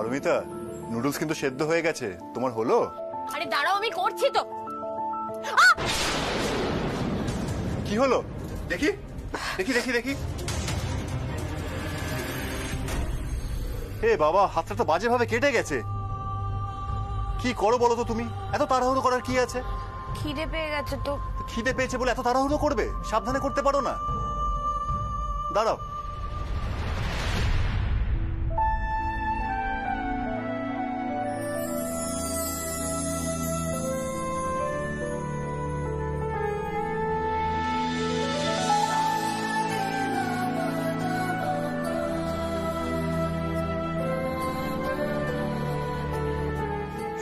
Paromita, noodles কিন্তু সেদ্ধ হয়ে গেছে, তোমার হলো? আরে দাঁড়াও, আমি করছি তো। কি হলো দেখি দেখি দেখি দেখি। হে বাবা, হাতটা তো বাজে ভাবে কেটে গেছে। কি করো বলো তো তুমি? এত তাড়াহুড়ো করার কি আছে? খিদে পেয়ে গেছে তো। খিদে পেয়েছে বলে এত তাড়াহুড়ো করবে? সাবধানে করতে পারো না? দাঁড়াও।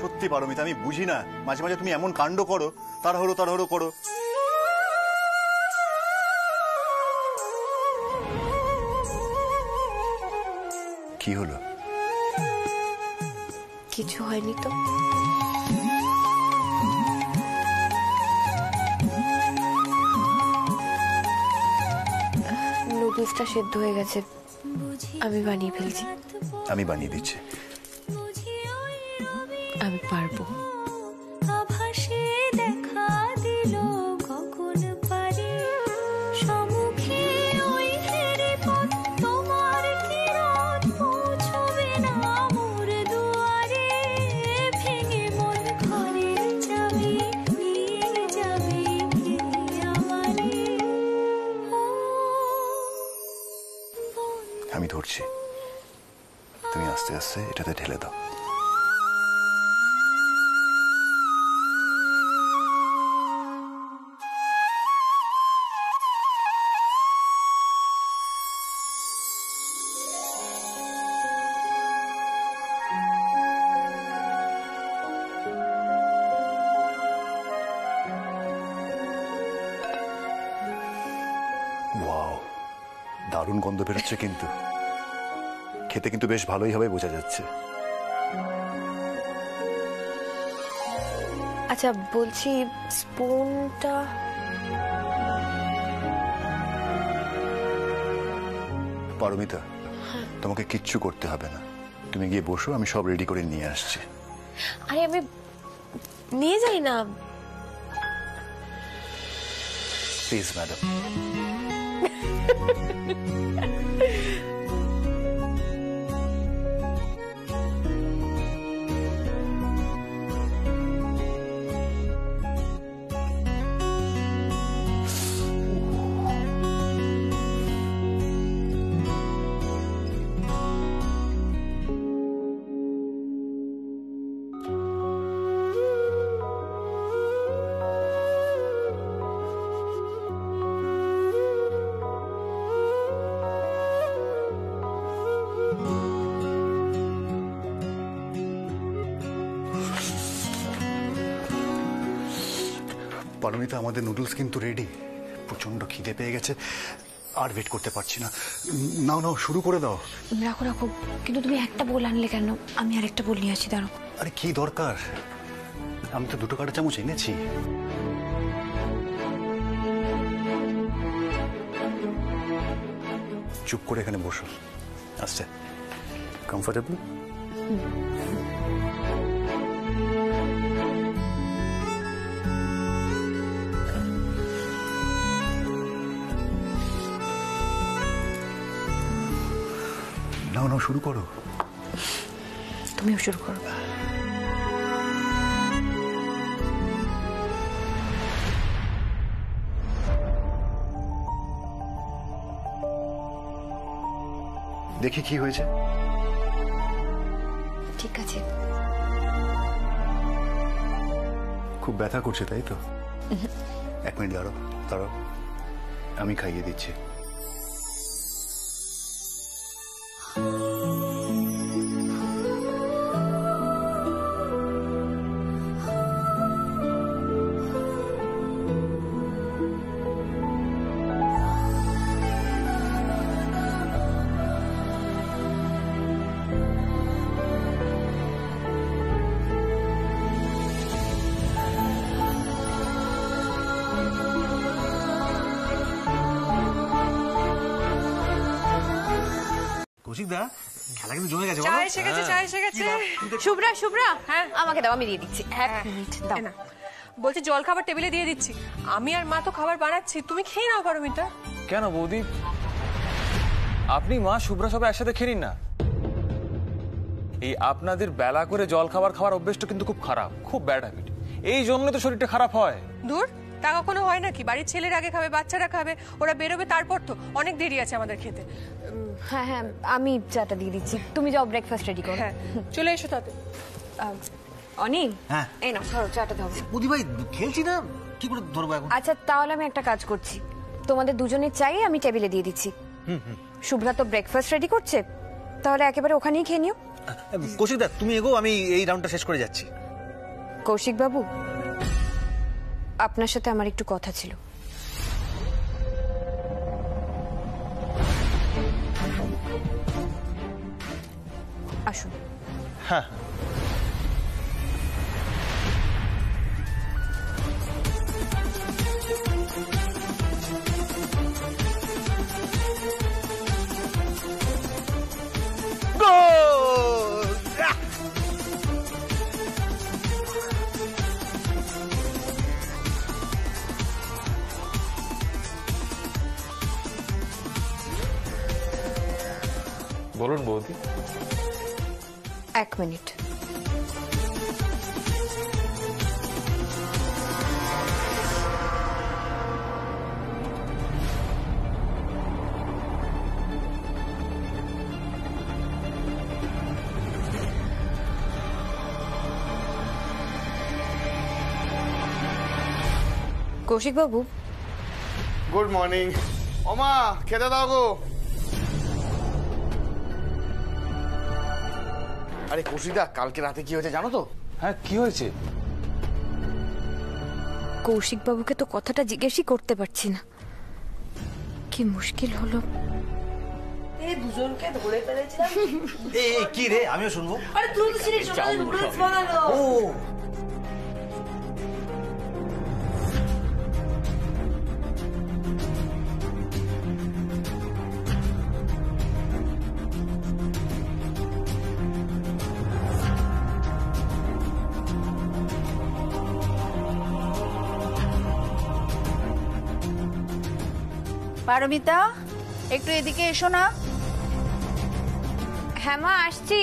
সত্যি পারমিতা, আমি বুঝি না, মাঝে মাঝে তুমি এমন কাণ্ড করো, তাড়াহুড়ো তাড়াহুড়ো করো। কি হলো? কিছু হয়নি তো। নুডলসটা সেদ্ধ হয়ে গেছে, আমি বানিয়ে ফেলছি। আমি বানিয়ে দিচ্ছি। আমি পারবো। আমি ধরছি, তুমি আস্তে আস্তে এটাতে ঢেলে দাও। ওয়াও, দারুণ গন্ধ বেরোচ্ছে, কিন্তু খেতে কিন্তু বেশ ভালোই হবে বোঝা যাচ্ছে। আচ্ছা বলছি, স্পুনটা? পারমিতা, তোমাকে কিচ্ছু করতে হবে না, তুমি গিয়ে বসো, আমি সব রেডি করে নিয়ে আসছি। আরে আমি নিয়ে যাই না। Please madam. পারমিতা, আমাদের নুডলস কিন্তু রেডি। প্রচন্ড খিদে পেয়ে গেছে, আর ওয়েট করতে পারছি না। নাও নাও, শুরু করে দাও। রাখো রাখো, কিন্তু তুমি একটা বোল আনলে কেন? আমি আরেকটা বোল নিয়ে আসি, দাঁড়াও। আরে কি দরকার, আমি তো 2টো কাঁটা চামচ এনেছি। চুপ করে এখানে বসো, আস্তে, কমফোর্টেবল। নাও নাও, শুরু করো। তুমিও শুরু করো। দেখি কি হয়েছে। ঠিক আছে। খুব ব্যথা করছে তাই তো? 1 মিনিট দাঁড়াও দাঁড়াও, আমি খাইয়ে দিচ্ছি। কৌশিক দা, খেলা কিন্তু জমে গেছে। চা এসে গেছে, চা এসে গেছে। শুভ্রা শুভ্রা, হ্যাঁ আমাকে দাও, আমি দিয়ে দিচ্ছি। এক মিনিট দাও। না বলছি জল খাবার টেবিলে দিয়ে দিচ্ছি। আমি আর মা তো খাবার বানাচ্ছি, তুমি খেয়ে নাও পারমিতা। কেন বৌদি, আপনি মা শুভ্রা সবাই একসাথে খেয়ে নিন না। এই আপনাদের বেলা করে জল খাবার খাওয়ার অভ্যেসটা কিন্তু খুব খারাপ, খুব ব্যাড হ্যাবিট। এই জন্য তো শরীরটা খারাপ হয়। দূর, তা কখনো হয় নাকি? বাড়ির ছেলের আগে খাবে, বাচ্চারা খাবে, ওরা বেরোবে, তারপর তো অনেক দেরি আছে আমাদের খেতে। হ্যাঁ হ্যাঁ, আমি চাটা দিয়ে দিচ্ছি, তুমি যাও ব্রেকফাস্ট রেডি করো। হ্যাঁ চলে এসো তাতে। অনিল, হ্যাঁ। এই নাও ধরো, চাটা দাও। বৌদি ভাই খেলছি না, কি করে ধরবো এখন? আচ্ছা তাহলে আমি একটা কাজ করছি, তোমাদের দুজনের চাই আমি টেবিলে দিয়ে দিচ্ছি। শুভ্রা তো ব্রেকফাস্ট রেডি করছে, তাহলে একেবারে ওখানেই খেয়ে নিও। কৌশিক দা তুমি এগো, আমি এই রাউন্ডটা শেষ করে যাচ্ছি। কৌশিক বাবু, আপনার সাথে আমার একটু কথা ছিল। আসুন। হ্যাঁ বলুন বৌদি। এক মিনিট। কৌশিক বাবু, গুড মর্নিং। ওমা খেতে দাও গো। আরে কৌশিকদা, কালকে রাতে কি হয়েছে জানো তো? হ্যাঁ কি হয়েছে? কৌশিক বাবুকে তো কথাটা জিজ্ঞেসই করতে পারছি না, কি মুশকিল হলো। এই দুজনকে ধরে ফেলেছিলাম। এই কি রে, আমিও শুনবো। আরে তুই তো ছিলিস সকালে নুডলস বানালো। ও পারমিতা, একটু এদিকে এসো না। হ্যাঁ মা, আসছি।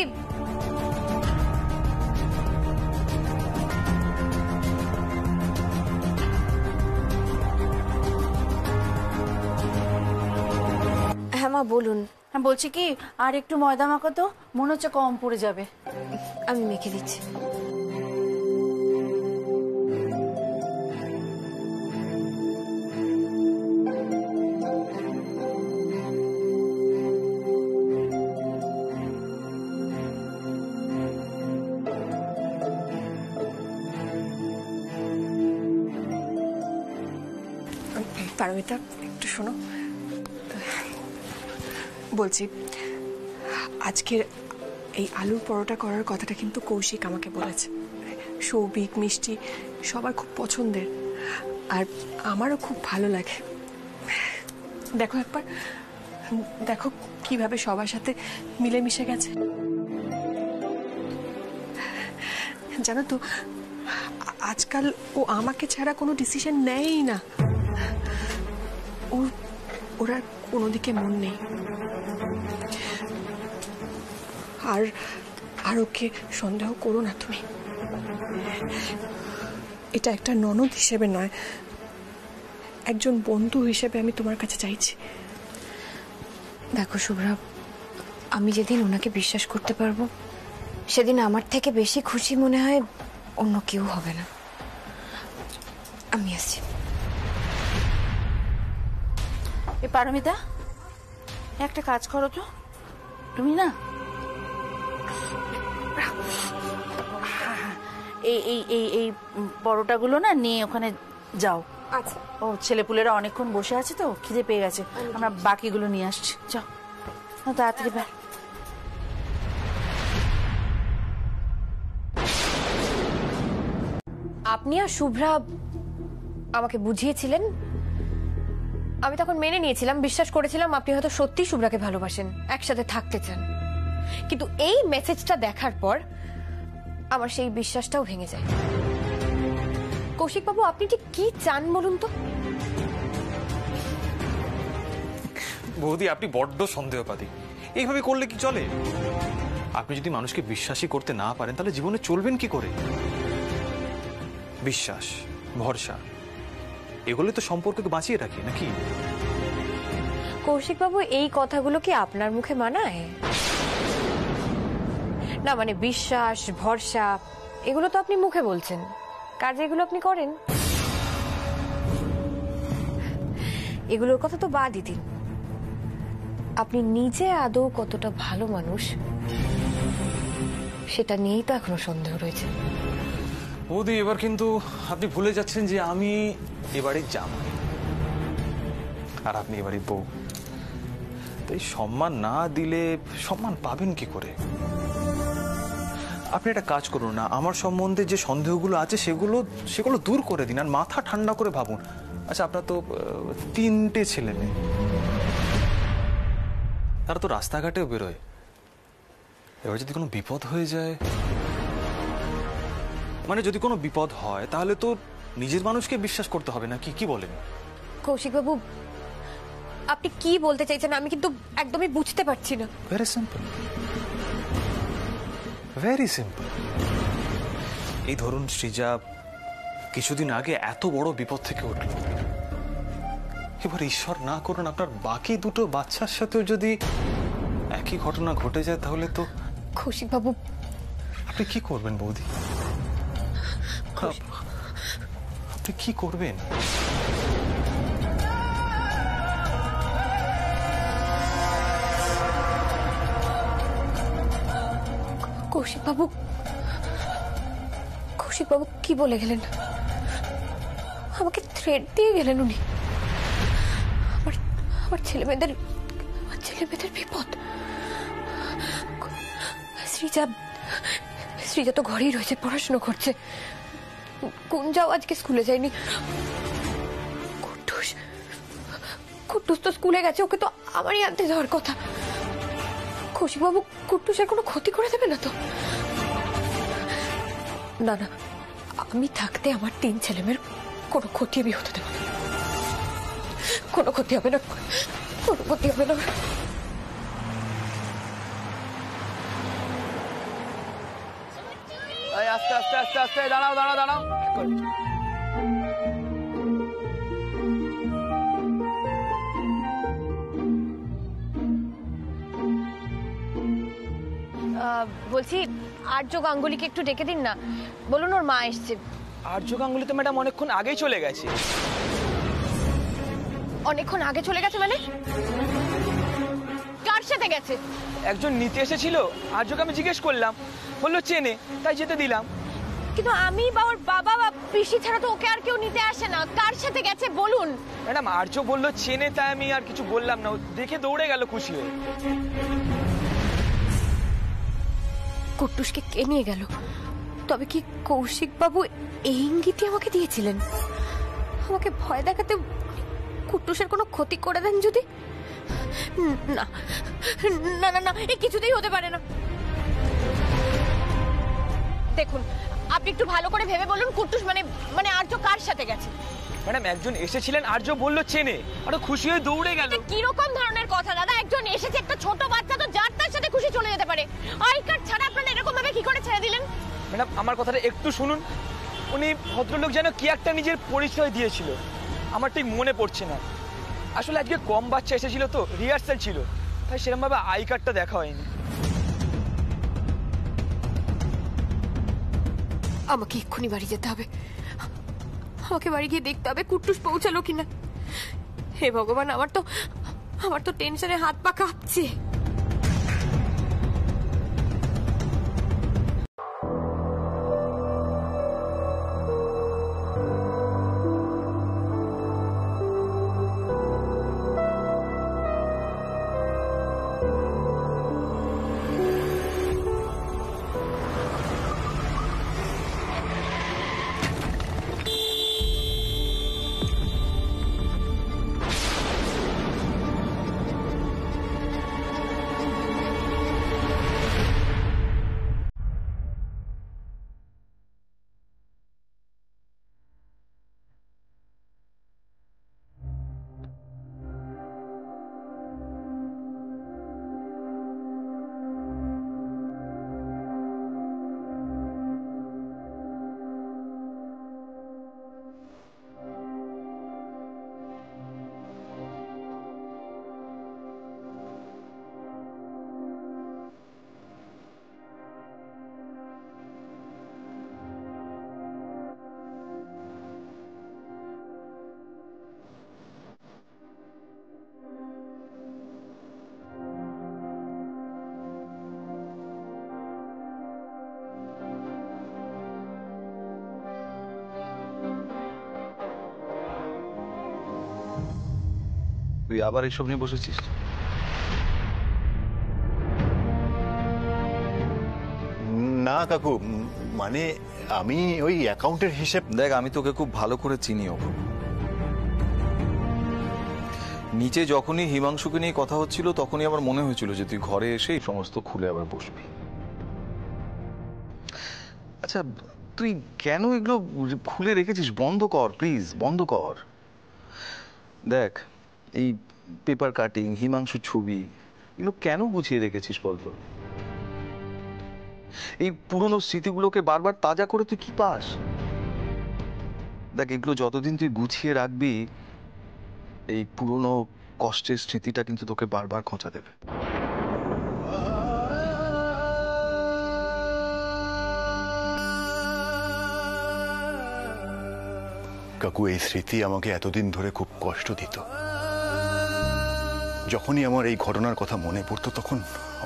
হ্যাঁ মা বলুন। হ্যাঁ বলছি কি, আর একটু ময়দা মাখো তো, মনে হচ্ছে কম পড়ে যাবে। আমি মেখে দিচ্ছি। পারমিতা একটু শোনো, বলছি আজকের এই আলুর পরোটা করার কথাটা কিন্তু কৌশিক আমাকে বলেছে। সৌভিক, মিষ্টি সবার খুব পছন্দের, আর আমারও খুব ভালো লাগে। দেখো একবার, দেখো কিভাবে সবার সাথে মিলেমিশে গেছে। জানো তো, আজকাল ও আমাকে ছাড়া কোনো ডিসিশন নেয়ই না। ওর আর কোনো দিকে মন নেই। আর ওকে সন্দেহ করো না তুমি। এটা একটা ননদ হিসেবে নয়, একজন বন্ধু হিসেবে আমি তোমার কাছে চাইছি। দেখো শুভ্রা, আমি যেদিন ওনাকে বিশ্বাস করতে পারবো সেদিন আমার থেকে বেশি খুশি মনে হয় অন্য কেউ হবে না। আমি আসছি। এ পারমিতা, একটা কাজ করো তো, তুমি না এই এই এই এই পরোটাগুলো না নিয়ে ওখানে যাও। আচ্ছা। ও ছেলেপুলেরা অনেকক্ষণ বসে আছে তো, খিদে পেয়ে গেছে, আমরা বাকিগুলো নিয়ে আসছি। যাও তাড়াতাড়ি। আপনি আর শুভ্রা আমাকে বুঝিয়েছিলেন, আমি তখন মেনে নিয়েছিলাম, বিশ্বাস করেছিলাম আপনি হয়তো সত্যি শুভ্রাকে ভালোবাসেন, একসাথে থাকতে চান। কিন্তু এই মেসেজটা দেখার পর আমার সেই বিশ্বাসটাও ভেঙে যায়। কৌশিক বাবু, আপনি ঠিক কি চান বলুন তো? বৌদি, আপনি বড্ড সন্দেহবাদী। এইভাবে করলে কি চলে? আপনি যদি মানুষকে বিশ্বাসই করতে না পারেন তাহলে জীবনে চলবেন কি করে? বিশ্বাস, ভরসা, এগুলো তো সম্পর্ককে বাঁচিয়ে রাখে নাকি? কৌশিক বাবু, এই কথাগুলো কি আপনার মুখে মানায়? না মানে বিশ্বাস, ভরসা, এগুলো তো আপনি মুখে বলছেন, কাজে এগুলো আপনি করেন? এগুলোর কথা তো বাদই দিন, আপনি নিজে আদৌ কতটা ভালো মানুষ সেটা নিয়েই তো এখনো সন্দেহ রয়েছে। বৌদি, এবার কিন্তু আপনি ভুলে যাচ্ছেন যে আমি এবারের জামাই আর আপনি এবারের বউ। তাই সম্মান না দিলে সম্মান পাবেন কি করে? আপনি একটা কাজ করুন না, আমার সম্বন্ধে যে সন্দেহগুলো আছে সেগুলো দূর করে দিন আর মাথা ঠান্ডা করে ভাবুন। আচ্ছা, আপনার তো 3টে ছেলে মেয়ে, তারা তো রাস্তাঘাটেও বেরোয়। এবার যদি কোনো বিপদ হয়ে যায়, মানে যদি কোনো বিপদ হয় তাহলে তো নিজের মানুষকে বিশ্বাস করতে হবে না, কি বলেন? কৌশিক বাবু, আপনি কি বলতে চাইছেন আমি কিন্তু একদমই বুঝতে পারছি না। Very simple, very simple. এই ধরুন, সৃজা কিছুদিন আগে এত বড় বিপদ থেকে উঠল। এবার ঈশ্বর না করুন আপনার বাকি 2টো বাচ্চার সাথেও যদি একই ঘটনা ঘটে যায় তাহলে তো। কৌশিক বাবু, আপনি কি করবেন বৌদি? আপনি কি করবেন? কৌশিক বাবু, কৌশিক বাবু কি বলে গেলেন? আমাকে থ্রেট দিয়ে গেলেন উনি। আমার ছেলেমেয়েদের বিপদ। সৃজা তো ঘরেই রয়েছে, পড়াশোনা করছে। কুঞ্জাও আজকে স্কুলে যায়নি। কুট্টুস তো স্কুলে গেছে, ওকে তো আমারই আনতে যাওয়ার কথা। কৌশিক বাবু, কুট্টুসের কোনো ক্ষতি করে দেবে না তো? না না, আমি থাকতে আমার 3 ছেলেমেয়ের কোনো ক্ষতি আমি হতে দেব না। কোনো ক্ষতি হবে না, কোনো ক্ষতি হবে না। আস্তে আস্তে আস্তে আস্তে, দাঁড়াও দাঁড়াও দাঁড়াও। বলছি, আর্য গাঙ্গুলিকে একটু ডেকে দিন না, বলুন ওর মা এসছে। আর্য গাঙ্গুলি তো ম্যাডাম অনেকক্ষণ আগেই চলে গেছে। অনেকক্ষণ আগে চলে গেছে মানে? কার সাথে গেছে? একজন নিতে এসেছিল, আর্যকে আমি জিজ্ঞেস করলাম, বললো চেনে, তাই যেতে দিলাম। কিন্তু আমি বা ওর বাবা বা পিসি ছাড়া তো ওকে আর কেউ নিতে আসে না। কার সাথে গেছে বলুন। ম্যাডাম, আর্য বললো চেনে, তাই আমি আর কিছু বললাম না। ও দেখে দৌড়ে গেল খুশি হয়ে। কুট্টুসকে কে নিয়ে গেল? তবে কি কৌশিক বাবু এই ইঙ্গিতই আমাকে দিয়েছিলেন? আমাকে ভয় দেখাতে কুট্টুসের কোনো ক্ষতি করে দেন যদি? না না না না, এ কিছুতেই হতে পারে না। দেখুন, আপনি একটু ভালো করে ভেবে বলুন, কুট্টুস মানে আর্য কার সাথে গেছে? ম্যাডাম, একজন এসেছিলেন, আর্য বললো চেনে, আর খুশি হয়ে দৌড়ে গেল। কি রকম ধরনের কথা দাদা? একজন এসেছে, একটা ছোট বাচ্চা তো যার তার সাথে খুশি চলে যেতে পারে। আই কার্ড ছাড়া আপনারা এরকম ভাবে কি করে ছেড়ে দিলেন? ম্যাডাম, আমার কথাটা একটু শুনুন। উনি ভদ্রলোক যেন কি একটা নিজের পরিচয় দিয়েছিল, আমার ঠিক মনে পড়ছে না। আসলে আজকে কম বাচ্চা এসেছিল তো, রিহার্সাল ছিল, তাই সেরকম ভাবে আই কার্ডটা দেখা হয়নি। আমাকে এক্ষুনি বাড়ি যেতে হবে। আমাকে বাড়ি গিয়ে দেখতে হবে কুট্টুস পৌঁছালো কিনা। হে ভগবান, আমার তো টেনশনে হাত পা কাঁপছে। তুই আবার এইসব নিয়ে বসেছিস? না কাকু, মানে আমি ওই অ্যাকাউন্টের হিসেব। দেখ, আমি তোকে খুব ভালো করে চিনি অপূর্ব। নিচে যখনই হিমাংশুকে নিয়ে কথা হচ্ছিল তখনই আমার মনে হয়েছিল যে তুই ঘরে এসে এই সমস্ত খুলে আবার বসবি। আচ্ছা, তুই কেন এগুলো খুলে রেখেছিস? বন্ধ কর প্লিজ, বন্ধ কর। দেখ, এই পেপার কাটিং, হিমাংশুর ছবি, এগুলো কেন গুছিয়ে রেখেছিস বলতো? এই পুরনো স্মৃতিগুলোকে বারবার তাজা করে তুই কি পাস? দেখ, এগুলো যতদিন তুই গুছিয়ে রাখবি, এই পুরনো কষ্টের স্মৃতিটা কিন্তু তোকে বারবার খোঁচা দেবে। কাকু, এই স্মৃতি আমাকে এতদিন ধরে খুব কষ্ট দিত। যখনই আমার এই ঘটনার কথা মনে পড়তো তখন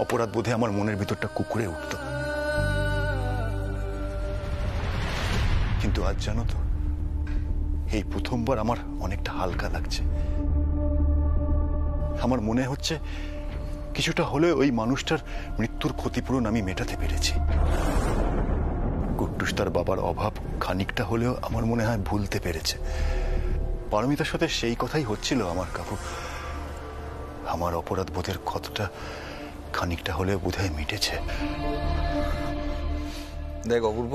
অপরাধ বোধে আমার মনের ভিতরটা কুকুরে উঠত। কিন্তু আজ জানো তো, এই প্রথমবার আমার অনেকটা হালকা লাগছে। আমার মনে হচ্ছে কিছুটা হলেও ওই মানুষটার মৃত্যুর ক্ষতিপূরণ আমি মেটাতে পেরেছি। কুট্টুস তার বাবার অভাব খানিকটা হলেও আমার মনে হয় ভুলতে পেরেছে। পারমিতার সাথে সেই কথাই হচ্ছিল আমার কাকু। আমার অপরাধ বোধের ক্ষতটা খানিকটা হলেও বোধহয় মিটেছে। দেখ অপূর্ব,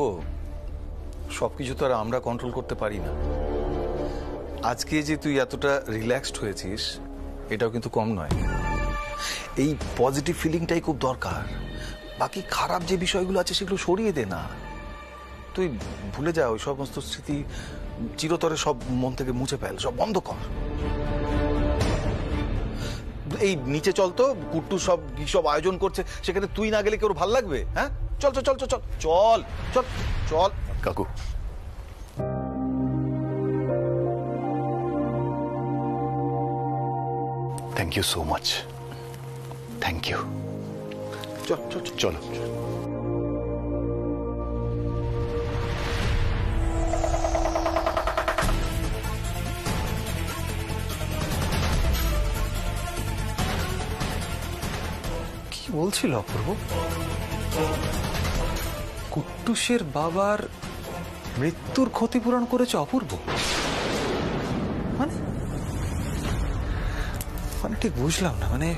সবকিছু তো আর আমরা কন্ট্রোল করতে পারি না। আজকে যে তুই এতটা রিল্যাক্সড হয়েছিস এটাও কিন্তু কম নয়। এই পজিটিভ ফিলিংটাই খুব দরকার। বাকি খারাপ যে বিষয়গুলো আছে সেগুলো সরিয়ে দে না। তুই ভুলে যা, ওই সমস্ত স্মৃতি চিরতরে সব মন থেকে মুছে ফেল, সব বন্ধ কর। এই নিচে চল তো, কুট্টু সব কি সব আয়োজন করছে, সেখানে তুই না গেলে কেউ ভাল লাগবে? হ্যাঁ, চল চল চল চল চল চল চল। কাকু, thank you so much. Thank you. চল চল চলো। কি বলছিল অপূর্ব? কুট্টুসের বাবার মৃত্যুর ক্ষতিপূরণ করেছে অপূর্ব? মানে মানে ঠিক বুঝলাম না। মানে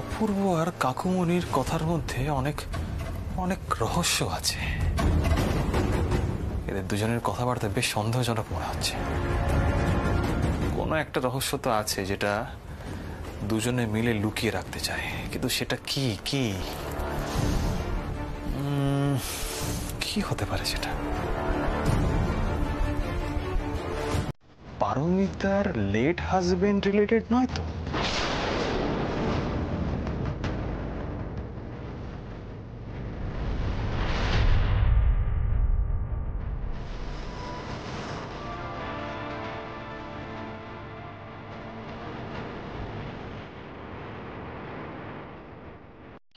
অপূর্ব আর কাকুমণির কথার মধ্যে অনেক অনেক রহস্য আছে। এদের দুজনের কথাবার্তা বেশ সন্দেহজনক মনে হচ্ছে। কোনো একটা রহস্য তো আছে যেটা দুজনে মিলে লুকিয়ে রাখতে চায়, কিন্তু সেটা কি কি কি হতে পারে সেটা? পারমিতার লেট হাজবেন্ড রিলেটেড নয় তো?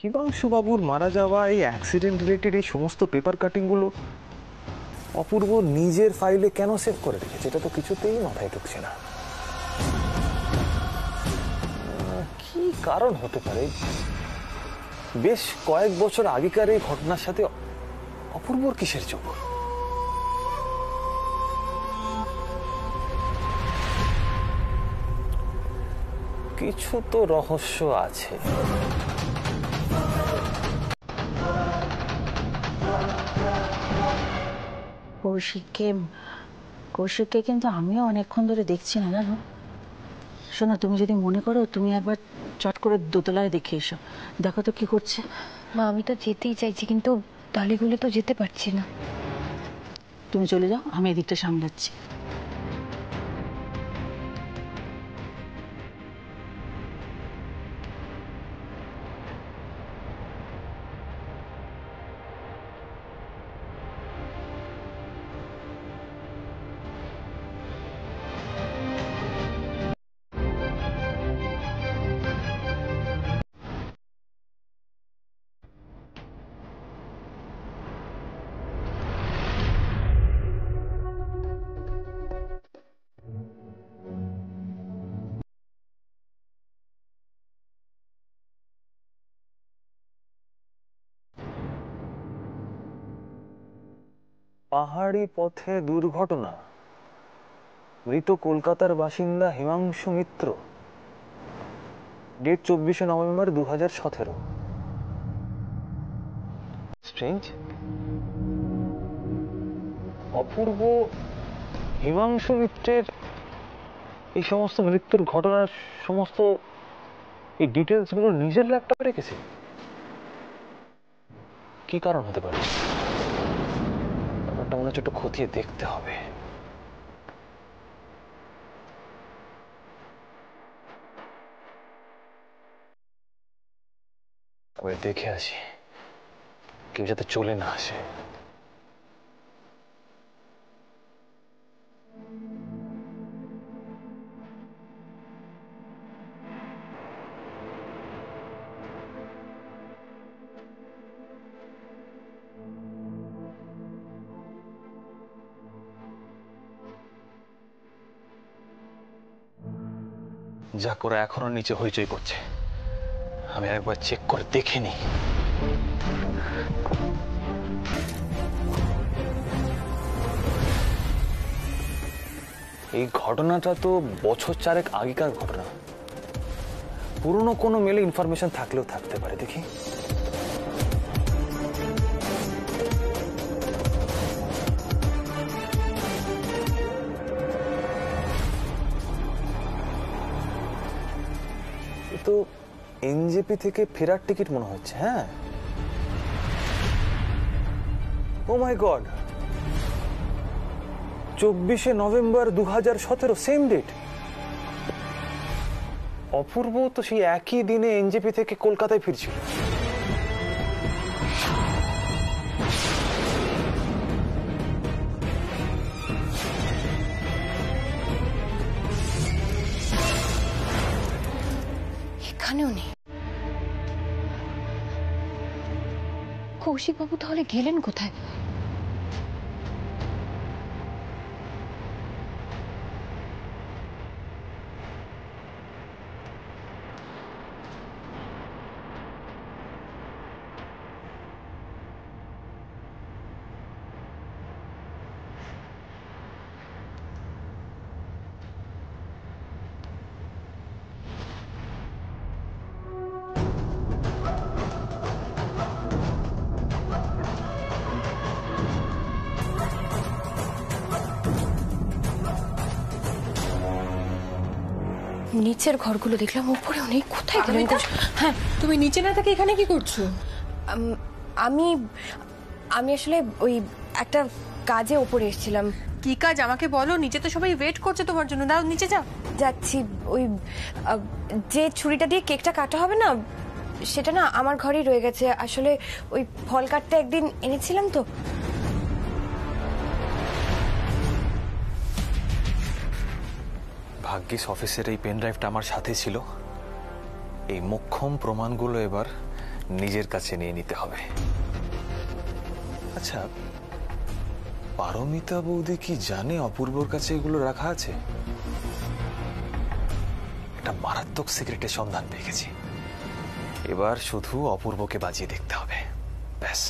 হিমাংশুবাবুর মারা যাওয়া, এই অ্যাক্সিডেন্ট রিলেটেড এই সমস্ত পেপার কাটিংগুলো অপূর্ব নিজের ফাইলে কেন সেভ করে রেখেছে? এটা তো কিছুতেই মাথায় ঢুকছে না। কি কারণ হতে পারে? বেশ কয়েক বছর আগেকার এই ঘটনার সাথে অপূর্বর কিসের যোগ? কিছু তো রহস্য আছে। কৌশিককে কিন্তু আমিও অনেকক্ষণ ধরে দেখছি না, জানো। শোনো, তুমি যদি মনে করো তুমি একবার চট করে দোতলায় দেখে এসো, দেখো তো কি করছে। মা, আমি তো যেতেই চাইছি কিন্তু টালিগুলো তো যেতে পারছি না। তুমি চলে যাও, আমি এদিকটা সামলাচ্ছি। পাহাড়ি পথে দুর্ঘটনা, মৃত কলকাতার বাসিন্দা হিমাংশু মিত্র, ডেট 24শে নভেম্বর 2017। স্ট্রেঞ্জ। অপূর্ব হিমাংশু মিত্রের এই সমস্ত মৃত্যুর ঘটনার সমস্ত এই ডিটেলস গুলো নিজের ল্যাপটপে রেখেছে। কি কারণ হতে পারে? ব্যাপারটা মনে হচ্ছে একটু খতিয়ে দেখতে হবে। তবে দেখে আসি, কেউ যাতে চলে না আসে। যা করে এখনো নিচে হইচই করছে, আমি একবার চেক করে দেখে নি। এই ঘটনাটা তো বছর 4 আগেকার ঘটনা। পুরনো কোনো মেলে ইনফরমেশন থাকলেও থাকতে পারে, দেখি। তো এনজেপি থেকে ফেরার টিকিট মনে হচ্ছে। হ্যাঁ, ও মাই গড, 24শে নভেম্বর 2017, সেম ডেট। অপূর্ব তো সেই একই দিনে এনজেপি থেকে কলকাতায় ফিরছিল। এখানেও নেই। কৌশিক বাবু তাহলে গেলেন কোথায়? নিচের ঘরগুলো দেখলাম, উপরেও নেই। কোথায় গেলেন? হ্যাঁ, তুমি নিচে না থেকে এখানে কি করছো? আমি আমি আসলে ওই একটা কাজে উপরে এসেছিলাম। কি কাজ আমাকে বলো? নিচে তো সবাই ওয়েট করছে তোমার জন্য। দাও, নিচে যাও। যাচ্ছি। ওই যে ছুরিটা দিয়ে কেকটা কাটা হবে না, সেটা না আমার ঘরেই রয়ে গেছে। আসলে ওই ফল কাটতে একদিন এনেছিলাম তো। ভাগ্যিস অফিসের এই পেন ড্রাইভটা আমার সাথে ছিল। এই মোক্ষম প্রমাণগুলো এবার নিজের কাছে নিয়ে নিতে হবে। আচ্ছা, পারমিতা বৌদি কি জানে অপূর্বর কাছে এগুলো রাখা আছে? একটা মারাত্মক সিক্রেটের সন্ধান পেয়ে গেছি। এবার শুধু অপূর্বকে বাজিয়ে দেখতে হবে, ব্যাস।